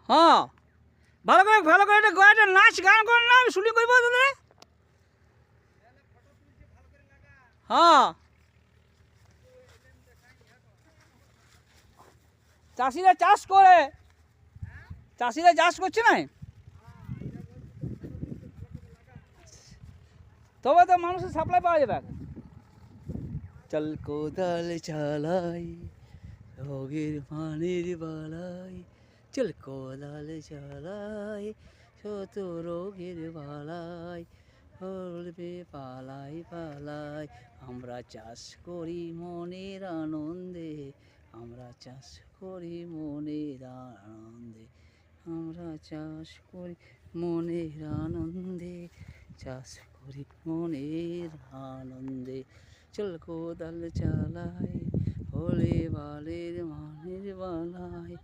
হ্যাঁ ভালো করে একটা গয়াটা নাচ গান কর না, আমি শুটিং করবো তোদের। হ্যাঁ চাষিরা চাষ করে, চাষিরা চাষ করছে না, তবে তো মানুষের সাপ্লাই পাওয়া যাবে। চল কোদাল চালাই রোগের পানির বালাই, চল কোদাল চালাই শত রোগের বালাই, হলবে পালাই পালাই। আমরা চাষ করি মনের আনন্দে, আমরা চাষ করি মনের আনন্দে, আমরা চাষ করি মনের আনন্দে, চাষ করি মনের আনন্দে। চল কোদাল চালাই হলে বালের মানের বালাই,